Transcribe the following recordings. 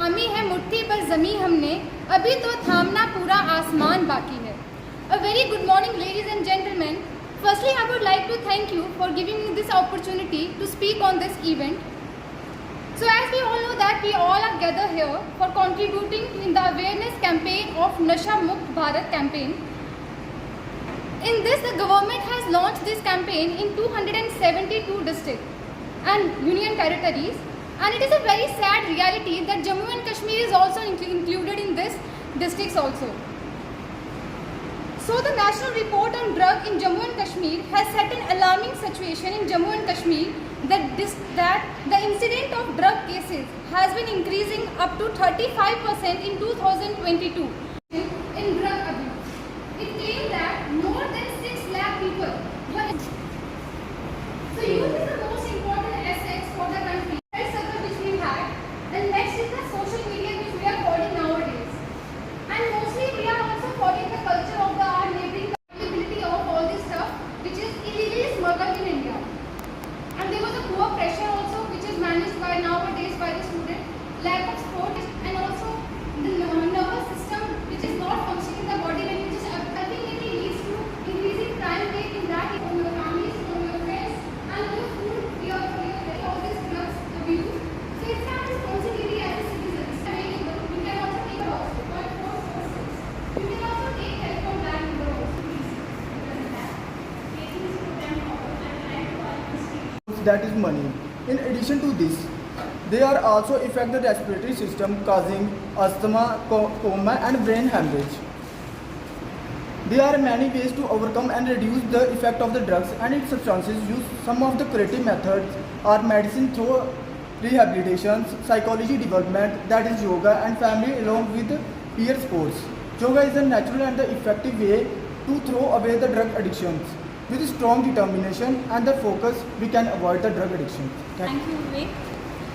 थामी है मुट्ठी पर ज़मी हमने, अभी तो थामना पूरा आसमान बाकी है। A very good morning, ladies and gentlemen. Firstly, I would like to thank you for giving me this opportunity to speak on this event. So as we all know that we all are gathered here for contributing in the awareness campaign of Nasha Mukt Bharat campaign. In this, the government has launched this campaign in 272 districts and union territories. And it is a very sad reality that Jammu and Kashmir is also included in this districts also. So the National Report on Drug in Jammu and Kashmir has set an alarming situation in Jammu and Kashmir that the incident of drug cases has been increasing up to 35% in 2022 in drug abuse. It claimed that more than 6 lakh people were. So youth is the most important asset for the country. And next is the social media which we are following nowadays. And mostly we are also following the culture of our neighboring availability of all this stuff which is illegally smuggled in India. And there was a poor pressure also which is managed by nowadays by the student, lack of sport and also the nervous system which is not functioning in the body when which is ultimately leads to increasing crime rate in that from your families, from your friends and your food, your all these drugs abuse. So it's not responsibility as a citizen. You can also take a house, but for sources. You can also take telephone back in the house. That is money. In addition to this, they are also affect the respiratory system, causing asthma, coma and brain hemorrhage. There are many ways to overcome and reduce the effect of the drugs and its substances use. Some of the curative methods are medicine through rehabilitation, psychology development, that is yoga, and family along with peer sports. Yoga is a natural and the effective way to throw away the drug addictions. With strong determination and the focus, we can avoid the drug addiction. Thank you, Vivek.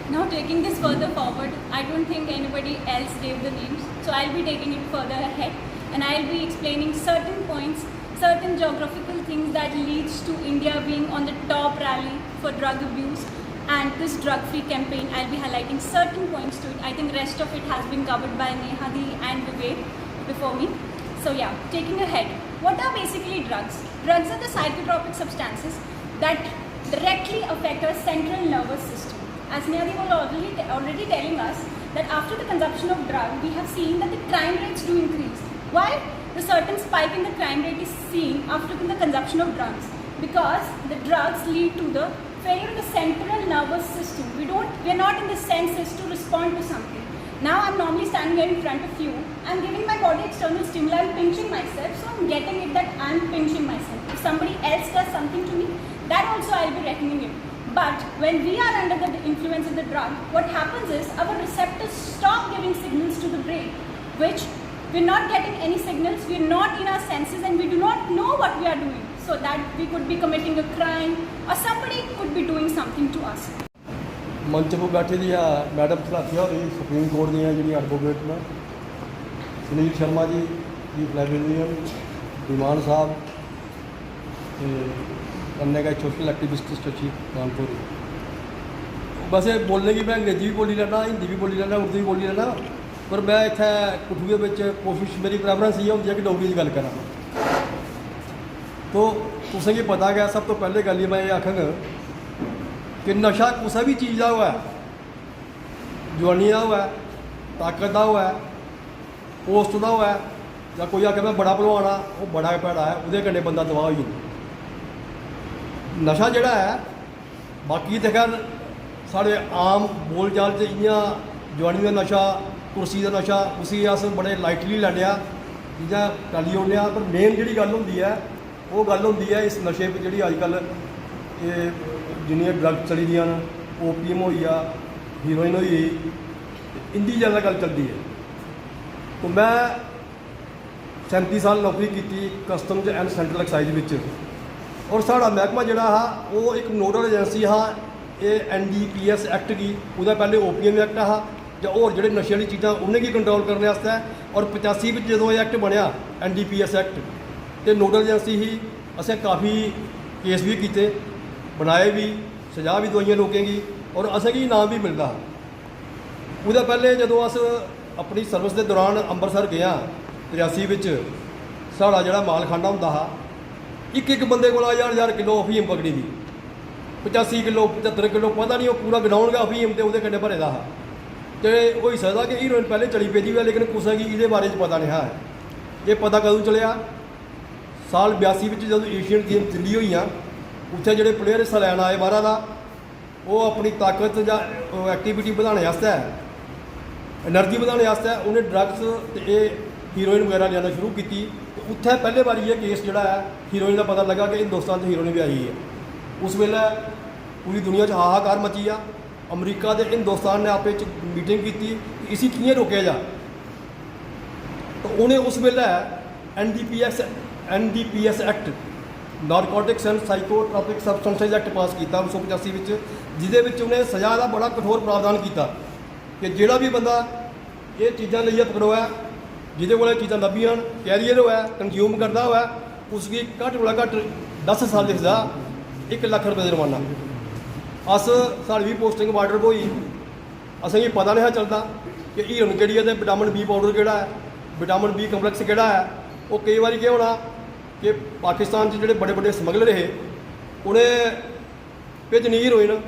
Now taking this further forward, I don't think anybody else gave the names, so I'll be taking it further ahead and I'll be explaining certain points, certain geographical things that leads to India being on the top rally for drug abuse. And this drug-free campaign, I'll be highlighting certain points to it. I think rest of it has been covered by Nehadi and Vivek before me. So yeah, taking ahead, what are basically drugs? Drugs are the psychotropic substances that directly affect our central nervous system. As Nehadi was already telling us that after the consumption of drug, we have seen that the crime rates do increase. Why? The certain spike in the crime rate is seen after the consumption of drugs, because the drugs lead to the failure of the central nervous system. We are not in the senses to respond to something. Now I'm normally standing here in front of you. I'm giving my body external stimuli. I'm pinching myself, so I'm getting it that I'm pinching myself. If somebody else does something to me, that also I'll be reckoning it. But when we are under the influence of the drug, what happens is our receptors stop giving signals to the brain, which we're not getting any signals, we're not in our senses, and we do not know what we are doing. So that we could be committing a crime or somebody could be doing something to us. मंच पर बैठे दी madam Salathia हो रही supreme court दी जी advocate ने Sunil Sharma ji chief librarian विमान साहब कन्ने का सोशल एक्टिविस्ट चीफ कानपुर। वैसे बोलने की मैं अंग्रेजी भी बोली लैना, हिंदी भी बोली लैना, उर्दू भी बोली लैना, पर मैं इत्थे कठुए में कोशिश मेरी प्रैफरेंस ये होती है कि डोगरी की गल करा। तो तुसें गी पता गया सब तो पहले गल मैं ये आखांगा कि नशा कुसै भी चीज़ का हुआ है, जवानी का हुआ है, ताकत का हुआ है, पोस्ट का हुआ है, या कोई आखे मैं बड़ा भलवान हाँ वो बड़ा भैड़ा है, वो कन्नै बंदा तबाह हो जाता। नशा जिहड़ा है बाकी तो खैर साढ़े आम बोल चाल च इ'यां जवानी का नशा, कुर्सी का नशा उसी अस बड़े लाइटली लैने जियां टाली ओड़ने, पर मेन जी गल होंदी है वो गल होंदी है इस नशे पर जी अजकल ये जिन्नियां ड्रग चली दियां न, ओपीएम हो गया, हीरोइन हो गई, इंदी ज़्यादा गल चलती है। तो मैं 37 साल नौकरी की कस्टम्स एंड सेंट्रल एक्साइज विच, और साड़ा महकमा जोड़ा हा वो एक नोडल एजेंसी हा ये NDPS एक्ट की, वह पहले ओपीएम एक्ट हा या होर जोड़े नशे वाली चीज़ां उन्हें की कंट्रोल करने वास्ते, और 85 में जो एक्ट बनया NDPS एक्ट तो नोडल एजेंसी ही असें काफ़ी केस भी किए, बनाए भी, सजा भी दवाइयां लोगों की, और असें की इनाम भी मिलता। ਉਹਦਾ ਪਹਿਲੇ ਜਦੋਂ ਅਸ ਆਪਣੀ ਸਰਵਿਸ ਦੇ ਦੌਰਾਨ ਅੰਮ੍ਰਿਤਸਰ ਗਿਆ 83 ਵਿੱਚ ਸਾਡਾ ਜਿਹੜਾ ਮਾਲਖਾਨਾ ਹੁੰਦਾ ਹਾ ਇੱਕ ਬੰਦੇ ਕੋਲ ਹਜ਼ਾਰ ਕਿਲੋ ਅਫੀਮ ਪਕੜੀ ਦੀ 85 ਕਿਲੋ 75 ਕਿਲੋ ਪਤਾ ਨਹੀਂ ਉਹ ਪੂਰਾ ਗਰਾਊਂਡ ਦਾ ਅਫੀਮ ਤੇ ਉਹਦੇ ਕੰਨੇ ਭਰੇ ਦਾ ਹਾ ਤੇ ਉਹ ਹੀ ਸਕਦਾ ਕਿ ਹੀਰੋਇਨ ਪਹਿਲੇ ਚਲੀ ਪੈਦੀ ਹੋਇਆ ਲੇਕਿਨ ਕੁਛ ਕੀ ਇਹਦੇ ਬਾਰੇ 'ਚ ਪਤਾ ਨਹੀਂ ਹੈ। ਇਹ ਪਤਾ ਕਦੋਂ ਚੱਲਿਆ ਸਾਲ 82 ਵਿੱਚ ਜਦੋਂ ਏਸ਼ੀਅਨ ਗੇਮ ਦਿੱਲੀ ਹੋਈਆਂ ਉੱਥੇ ਜਿਹੜੇ ਪਲੇਅਰ ਹਿੱਸਾ ਲੈਣ ਆਏ ਬਾਹਰਾਂ ਦਾ ਉਹ ਆਪਣੀ ਤਾਕਤ ਜਾਂ ਐਕਟੀਵਿਟੀ ਵਧਾਉਣ ਵਾਸਤੇ એનર્ਜੀ ਵਧਾਉਣ ਵਾਸਤੇ ਉਹਨੇ ਡਰੱਗਸ ਤੇ ਇਹ ਹੀਰੋਇਨ ਵਗੈਰਾ ਲਿਆਉਣਾ ਸ਼ੁਰੂ ਕੀਤੀ ਤੇ ਉੱਥੇ ਪਹਿਲੇ ਵਾਰੀ ਇਹ ਕੇਸ ਜਿਹੜਾ ਹੈ ਹੀਰੋਇਨ ਦਾ ਪਤਾ ਲੱਗਾ ਕਿ ਹਿੰਦੁਸਤਾਨ 'ਚ ਹੀਰੋਇਨ ਵੀ ਆਈ ਹੈ। ਉਸ ਵੇਲੇ ਪੂਰੀ ਦੁਨੀਆ 'ਚ ਹਾਹਾਕਾਰ ਮਚੀ ਆ। ਅਮਰੀਕਾ ਤੇ ਹਿੰਦੁਸਤਾਨ ਨੇ ਆਪੇ 'ਚ ਮੀਟਿੰਗ ਕੀਤੀ ਕਿ ਇसी ਕਿਵੇਂ ਰੋਕਿਆ ਜਾ ਤਾਂ ਉਹਨੇ ਉਸ ਵੇਲੇ NDPS act narcotics and psychotropic substances act pass ਕੀਤਾ 1985 ਵਿੱਚ ਜਿਹਦੇ ਵਿੱਚ ਉਹਨੇ ਸਜ਼ਾ ਦਾ ਬੜਾ ਕਠੋਰ ਪ੍ਰਾਵਧਾਨ ਕੀਤਾ ਕਿ ਜਿਹੜਾ ਵੀ ਬੰਦਾ ਇਹ ਚੀਜ਼ਾਂ ਲਈਏ ਪਕੜੋਇਆ ਜਿਹਦੇ ਕੋਲ ਇਹ ਚੀਜ਼ਾਂ ਲੱਭੀਆਂ ਕੈਰੀਅਰ ਹੋਇਆ ਕੰਜ਼ਿਊਮ ਕਰਦਾ ਹੋਇਆ ਉਸ ਦੀ ਘੱਟ ਤੋਂ ਘੱਟ 10 ਸਾਲ ਦੀ ਸਜ਼ਾ 1 ਲੱਖ ਰੁਪਏ ਜੁਰਮਾਨਾ। ਅਸ ਸਾਡੀ ਵੀ ਪੋਸਟਿੰਗ ਬਾਰਡਰ ਹੋਈ ਅਸੀਂ ਪਤਾ ਨਹੀਂ ਚੱਲਦਾ ਕਿ ਹੀਰੋਇਨ ਕਿਹੜੀ ਹੈ ਤੇ ਵਿਟਾਮਿਨ ਬੀ ਪਾਊਡਰ ਕਿਹੜਾ ਹੈ ਵਿਟਾਮਿਨ ਬੀ ਕੰਪਲੈਕਸ ਕਿਹੜਾ ਹੈ। ਉਹ ਕਈ ਵਾਰੀ ਕੀ ਹੋਣਾ ਕਿ ਪਾਕਿਸਤਾਨ 'ਚ ਜਿਹੜੇ ਬੜੇ ਸਮਗਲਰ ਰਹੇ ਉਹਨੇ ਭੇਜਣੀ ਹੀਰੋਇਨ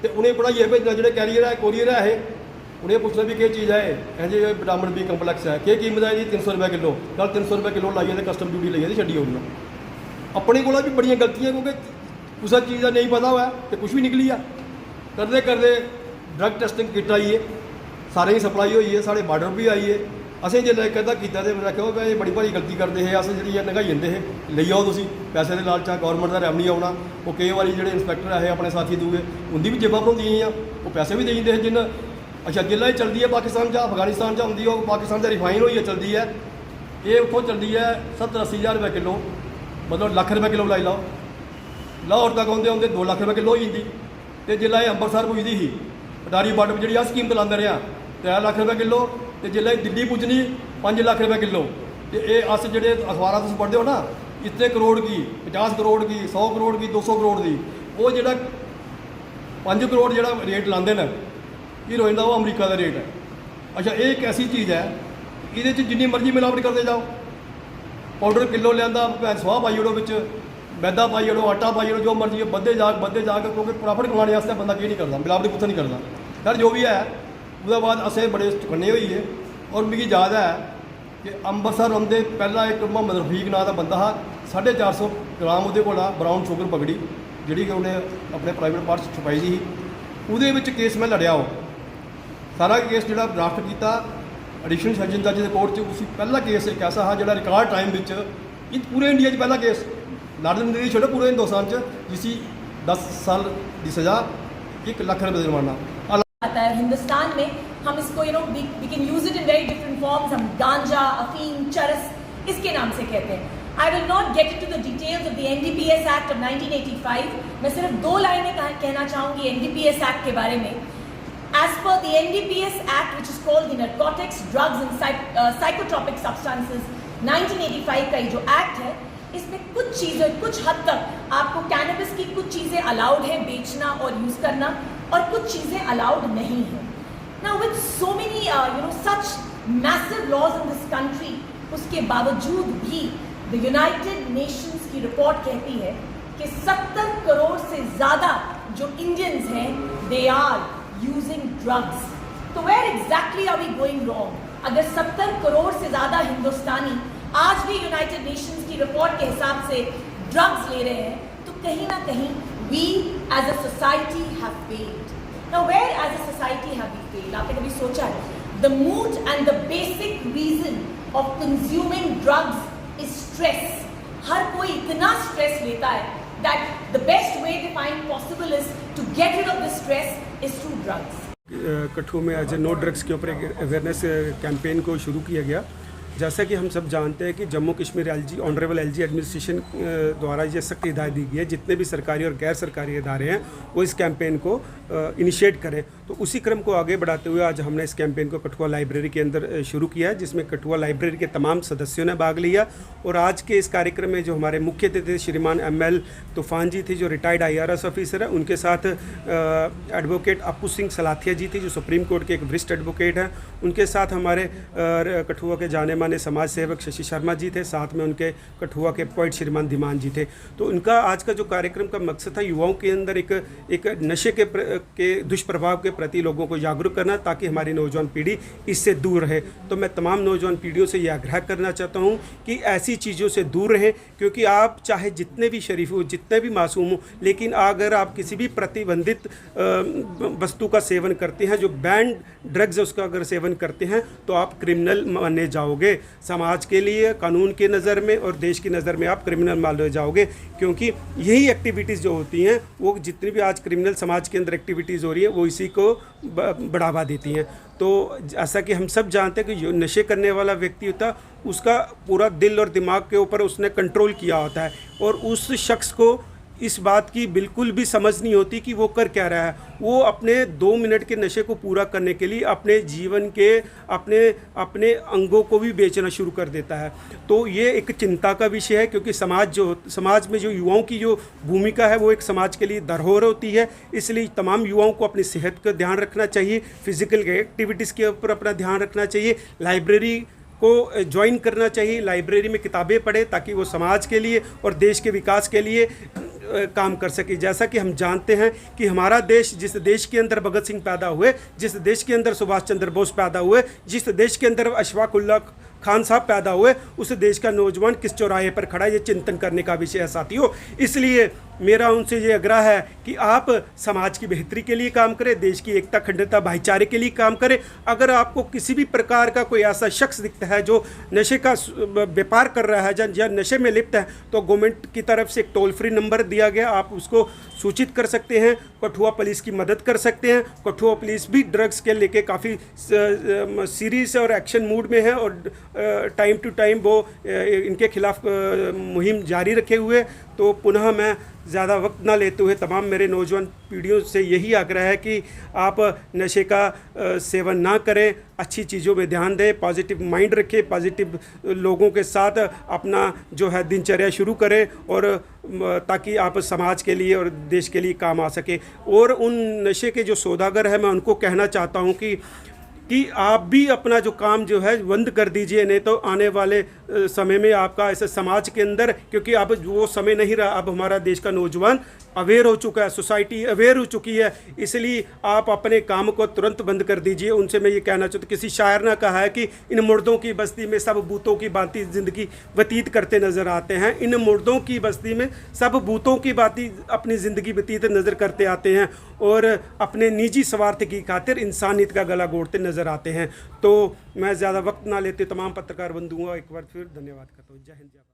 ਤੇ ਉਹਨੇ ਬਣਾਈਏ ਭੇਜਣਾ ਜਿਹੜੇ ਕੈਰੀਅਰ ਹੈ ਕੋਰੀਅਰ ਹੈ ਇਹ ਉਹਨੇ ਪੁੱਛਣਾ ਵੀ ਕੀ ਚੀਜ਼ ਹੈ ਇਹ ਜੀ ਵਿਟਾਮਿਨ ਬੀ ਕੰਪਲੈਕਸ ਹੈ ਕੀ ਕੀਮਤ ਹੈ ਜੀ 300 ਰੁਪਏ ਕਿਲੋ ਕੱਲ 300 ਰੁਪਏ ਕਿਲੋ ਲਾਈਏ ਤੇ ਕਸਟਮ ਡਿਊਟੀ ਲਈਏ ਤੇ ਛੱਡੀ ਉਹਨੂੰ। ਆਪਣੇ ਕੋਲ ਵੀ ਬੜੀਆਂ ਗਲਤੀਆਂ ਕਿਉਂਕਿ ਉਸ ਚੀਜ਼ ਦਾ ਨਹੀਂ ਪਤਾ ਹੋਇਆ ਤੇ ਕੁਝ ਵੀ ਨਿਕਲੀ ਆ ਕਰਦੇ ਡਰੱਗ ਟੈਸਟਿੰਗ ਕਿੱਟ ਆਈ ਹੈ ਸਾਰੇ ਹੀ ਸਪਲਾਈ ਹੋਈ ਹੈ ਸਾਡੇ ਬਾਰਡਰ ਵੀ ਆਈ ਹੈ। ਅਸੀਂ ਜੇ ਲੈ ਕੇ ਕੀਤਾ ਤੇ ਮੈਂ ਕਿਹਾ ਇਹ ਬੜੀ ਭਾਰੀ ਗਲਤੀ ਕਰਦੇ ਹੈ ਅਸੀਂ ਜਿਹੜੀ ਨਗਾਈ ਜਾਂਦੇ ਹੈ ਲਈ ਆਓ ਤੁਸੀਂ ਪੈਸੇ ਦੇ ਲਾਲਚਾਂ ਗਵਰਨਮੈਂਟ ਦਾ ਰੈਵਨਿਊ ਆਉਣਾ ਉਹ ਕਈ ਵਾਰੀ ਜਿਹੜੇ ਇੰਸਪੈਕਟਰ ਆਏ ਆਪਣੇ ਸਾਥੀ ਦੂਗੇ ਉਹਦੀ ਵੀ ਜੇਬਾਂ ਭਰਾਉਂਦੀਆਂ ਆ ਉਹ ਪੈਸੇ ਵੀ ਦੇ ਦਿੰਦੇ ਹੈ ਜਿੰਨ ਅੱਛਾ ਜਿੱਲਾ ਹੀ ਚੱਲਦੀ ਹੈ ਪਾਕਿਸਤਾਨ 'ਚ ਅਫਗਾਨਿਸਤਾਨ 'ਚ ਹੁੰਦੀ ਉਹ ਪਾਕਿਸਤਾਨ 'ਚ ਰਿਫਾਈਨ ਹੋਈ ਹੈ ਚੱਲਦੀ ਹੈ ਇਹ ਉੱਥੋਂ ਚੱਲਦੀ ਹੈ 70-80 ਹਜ਼ਾਰ ਰੁਪਏ ਕਿਲੋ ਮਤਲਬ ਲੱਖ ਰੁਪਏ ਕਿਲੋ ਲਾਈ ਲਾਓ ਲਾਹੌਰ ਤੱਕ ਆਉਂਦੇ 2 ਲੱਖ ਰੁਪਏ ਕਿਲੋ ਹੋ ਜਾਂਦੀ ਤੇ ਜਿੱਲਾ ਇਹ ਅੰਮ੍ਰਿਤਸਰ ਪੁੱਜਦੀ ਸੀ ਪਟਾਰੀ ਬਾਰਡਰ ਜਿਹੜੀ ਆ ਸਕੀਮ ਚਲਾਉਂਦੇ ਰਿਹਾ 3 ਲੱਖ ਰੁਪਏ ਕਿਲੋ ਤੇ ਜਿੱਲਾ ਦਿੱਲੀ ਪੁੱਜਣੀ 5 ਲੱਖ ਰੁਪਏ ਕਿਲੋ ਤੇ ਇਹ ਅਸ ਜਿਹੜੇ ਅਖਬਾਰਾਂ ਤੁਸੀਂ ਪੜ੍ਹਦੇ ਹੋ ਨਾ ਇਤਨੇ ਕਰੋੜ ਕੀ 50 ਕਰੋੜ ਕੀ 100 ਕਰੋੜ ਕੀ 200 ਕਰੋੜ ਦੀ ਉਹ ਜਿਹੜਾ 5 ਕਰੋੜ ਜਿਹੜਾ ਰੇਟ ਲਾਉਂਦੇ ਨੇ ਹੀਰੋਇਨ ਦਾ ਉਹ ਅਮਰੀਕਾ ਦਾ ਰੇਟ ਹੈ। ਅੱਛਾ ਇਹ ਇੱਕ ਐਸੀ ਚੀਜ਼ ਹੈ ਇਹਦੇ 'ਚ ਜਿੰਨੀ ਮਰਜ਼ੀ ਮਿਲਾਵਟ ਕਰਦੇ ਜਾਓ ਪਾਊਡਰ ਕਿਲੋ ਲਿਆਂਦਾ ਭੈਣ ਸਵਾਹ ਪਾਈ ਉਹਦੇ ਵਿੱਚ ਮੈਦਾ ਪਾਈ ਉਹਨੂੰ ਆਟਾ ਪਾਈ ਉਹਨੂੰ ਜੋ ਮਰਜ਼ੀ ਵੱਧੇ ਜਾ ਕੇ ਕਿਉਂਕਿ ਪ੍ਰੋਫਿਟ ਕਮਾਉਣ ਵਾਸਤੇ ਬੰਦਾ ਕੀ ਨਹੀਂ ਕਰਦਾ ਮਿਲਾਵਟ ਕੁਛ ਨਹੀਂ ਕਰਦਾ ਸਰ ਜੋ ਵੀ ਹੈ ਉਹਦੇ ਬਾਅਦ ਅਸੀਂ ਬੜੇ ਚੁਕੰਨੇ ਹੋਈ ਹੈ ਔਰ ਮੈਨੂੰ ਯਾਦ ਹੈ ਕਿ ਅੰਮ੍ਰਿਤਸਰ ਆਉਂਦੇ ਪਹਿਲਾਂ ਇੱਕ ਮੁਹੰਮਦ ਰਫੀਕ ਨਾਂ ਦਾ ਬੰਦਾ ਹੈ 450 ਗ੍ਰਾਮ ਉਹਦੇ ਕੋਲ ਆ ਬਰਾਊਨ ਸ਼ੂਗਰ ਪਕੜੀ ਜਿਹੜੀ ਕਿ ਉਹਨੇ ਆਪਣੇ ਪ੍ਰਾਈਵੇਟ ਪਾਰਟ 'ਚ ਛੁਪਾਈ ਸੀ ਉਹਦੇ ਵਿੱਚ ਕੇਸ ਮੈਂ ਲੜਿਆ ਉਹ ਸਾਰਾ ਕੇਸ ਜਿਹੜਾ ਡਰਾਫਟ ਕੀਤਾ ਐਡੀਸ਼ਨਲ ਸੈਸ਼ਨ ਜੱਜ ਦੇ ਕੋਰਟ 'ਚ ਉਸ ਪਹਿਲਾ ਕੇਸ ਇੱਕ ਐਸਾ ਹੈ ਜਿਹੜਾ ਰਿਕਾਰਡ ਟਾਈਮ ਵਿੱਚ ਇਹ ਪੂਰੇ ਇੰਡੀਆ 'ਚ ਪਹਿਲਾ ਕੇਸ ਲੜਨ ਦੀ ਛੋਟੇ ਪੂਰੇ ਹਿੰਦੁਸਤਾਨ 'ਚ जिसी 10 साल की सज़ा 1 लाख रुपये जुर्माना आता है। हिंदुस्तान में हम इसको we can use it in very different forms. हम गांजा, अफीम, चरस इसके नाम से कहते हैं। I will not get into the details of the NDPS Act of 1985. मैं सिर्फ 2 लाइनें कहना चाहूँगी NDPS Act के बारे में। As per the NDPS Act, which is called the Narcotics, Drugs and Psychotropic Substances 1985 का ये जो एक्ट है इसमें कुछ चीज़ें कुछ हद तक आपको कैनबिस की कुछ चीज़ें अलाउड है बेचना और यूज़ करना और कुछ चीज़ें अलाउड नहीं है। Now with so many such massive laws in this country, उसके बावजूद भी the United Nations की रिपोर्ट कहती है कि 70 करोड़ से ज़्यादा जो इंडियंस हैं they are using drugs. तो where exactly are we going wrong? अगर 70 करोड़ से ज़्यादा हिंदुस्तानी आज भी यूनाइटेड नेशंस की रिपोर्ट के हिसाब से ड्रग्स ले रहे हैं तो कहीं ना कहीं we as a society have failed. Now where as a society have we failed? आपने कभी सोचा है? The mood and the basic reason of consuming drugs is stress. हर कोई इतना stress लेता है that the best way they find possible is to get rid of the stress is through drugs. Kathua में आज नो ड्रग्स के ऊपर एक awareness campaign को शुरू किया गया जैसा कि हम सब जानते हैं कि Jammu Kashmir honourable LG administration द्वारा ये सख्त हिदायत दी गई है जितने भी सरकारी और गैर सरकारी इदारे हैं वो इस कैंपेन को इनिशिएट करें। तो उसी क्रम को आगे बढ़ाते हुए आज हमने इस कैंपेन को कठुआ लाइब्रेरी के अंदर शुरू किया है, जिसमें कठुआ लाइब्रेरी के तमाम सदस्यों ने भाग लिया। और आज के इस कार्यक्रम में जो हमारे मुख्य अतिथि थे श्रीमान ML तूफान जी थे जो रिटायर्ड IRS ऑफिसर है, उनके साथ एडवोकेट अपू सिंह सलाथिया जी थे जो सुप्रीम कोर्ट के एक वरिष्ठ एडवोकेट हैं, उनके साथ हमारे कठुआ के जाने माने समाज सेवक शशि शर्मा जी थे, साथ में उनके कठुआ के पोइट श्रीमान धीमान जी थे। तो उनका आज का जो कार्यक्रम का मकसद था युवाओं के अंदर एक नशे के दुष्प्रभाव के प्रति लोगों को जागरूक करना, ताकि हमारी नौजवान पीढ़ी इससे दूर रहे। तो मैं तमाम नौजवान पीढ़ियों से यह आग्रह करना चाहता हूँ कि ऐसी चीज़ों से दूर रहें, क्योंकि आप चाहे जितने भी शरीफ हो, जितने भी मासूम हो, लेकिन अगर आप किसी भी प्रतिबंधित वस्तु का सेवन करते हैं, जो बैंड ड्रग्स है उसका अगर सेवन करते हैं, तो आप क्रिमिनल माने जाओगे। समाज के लिए, कानून की नज़र में और देश की नज़र में आप क्रिमिनल माने जाओगे, क्योंकि यही एक्टिविटीज़ जो होती हैं वो जितनी भी आज क्रिमिनल समाज के अंदर एक्टिविटीज़ हो रही है वो इसी को बढ़ावा देती हैं। तो ऐसा कि हम सब जानते हैं कि जो नशे करने वाला व्यक्ति होता है उसका पूरा दिल और दिमाग के ऊपर उसने कंट्रोल किया होता है, और उस शख्स को इस बात की बिल्कुल भी समझ नहीं होती कि वो कर क्या रहा है। वो अपने 2 मिनट के नशे को पूरा करने के लिए अपने जीवन के अपने अंगों को भी बेचना शुरू कर देता है। तो ये एक चिंता का विषय है, क्योंकि समाज में जो युवाओं की जो भूमिका है वो एक समाज के लिए धरोहर होती है। इसलिए तमाम युवाओं को अपनी सेहत का ध्यान रखना चाहिए, फिजिकल एक्टिविटीज़ के ऊपर अपना ध्यान रखना चाहिए, लाइब्रेरी को ज्वाइन करना चाहिए, लाइब्रेरी में किताबें पढ़े ताकि वो समाज के लिए और देश के विकास के लिए काम कर सके। जैसा कि हम जानते हैं कि हमारा देश, जिस देश के अंदर भगत सिंह पैदा हुए, जिस देश के अंदर सुभाष चंद्र बोस पैदा हुए, जिस देश के अंदर अशफाक उल्लाह खान साहब पैदा हुए, उस देश का नौजवान किस चौराहे पर खड़ा है, ये चिंतन करने का विषय है साथियों। इसलिए मेरा उनसे ये आग्रह है कि आप समाज की बेहतरी के लिए काम करें, देश की एकता, अखंडता, भाईचारे के लिए काम करें। अगर आपको किसी भी प्रकार का कोई ऐसा शख्स दिखता है जो नशे का व्यापार कर रहा है या नशे में लिप्त है, तो गवर्नमेंट की तरफ से एक टोल फ्री नंबर दिया गया, आप उसको सूचित कर सकते हैं। कठुआ पुलिस की मदद कर सकते हैं। कठुआ पुलिस भी ड्रग्स के लेके काफ़ी सीरियस और एक्शन मूड में है, और टाइम टू टाइम वो इनके खिलाफ मुहिम जारी रखे हुए। तो पुनः मैं ज़्यादा वक्त ना लेते हुए तमाम मेरे नौजवान पीढ़ियों से यही आग्रह है कि आप नशे का सेवन ना करें, अच्छी चीज़ों में ध्यान दें, पॉजिटिव माइंड रखें, पॉजिटिव लोगों के साथ अपना जो है दिनचर्या शुरू करें, और ताकि आप समाज के लिए और देश के लिए काम आ सके। और उन नशे के जो सौदागर हैं मैं उनको कहना चाहता हूँ कि आप भी अपना जो काम जो है बंद कर दीजिए, नहीं तो आने वाले समय में आपका ऐसे समाज के अंदर, क्योंकि अब वो समय नहीं रहा, अब हमारा देश का नौजवान अवेयर हो चुका है, सोसाइटी अवेयर हो चुकी है, इसलिए आप अपने काम को तुरंत बंद कर दीजिए। उनसे मैं ये कहना चाहता हूँ, किसी शायर ने कहा है कि इन मुर्दों की बस्ती में सब भूतों की भांति ज़िंदगी व्यतीत करते नज़र आते हैं। इन मुर्दों की बस्ती में सब भूतों की भांति अपनी ज़िंदगी व्यतीत नज़र करते आते हैं, और अपने निजी स्वार्थ की खातिर इंसानियत का गला घोंटते नज़र आते हैं। तो मैं ज़्यादा वक्त ना लेते तमाम पत्रकार बंधुओं एक बार फिर धन्यवाद करता हूँ। जय हिंद, जय भारत।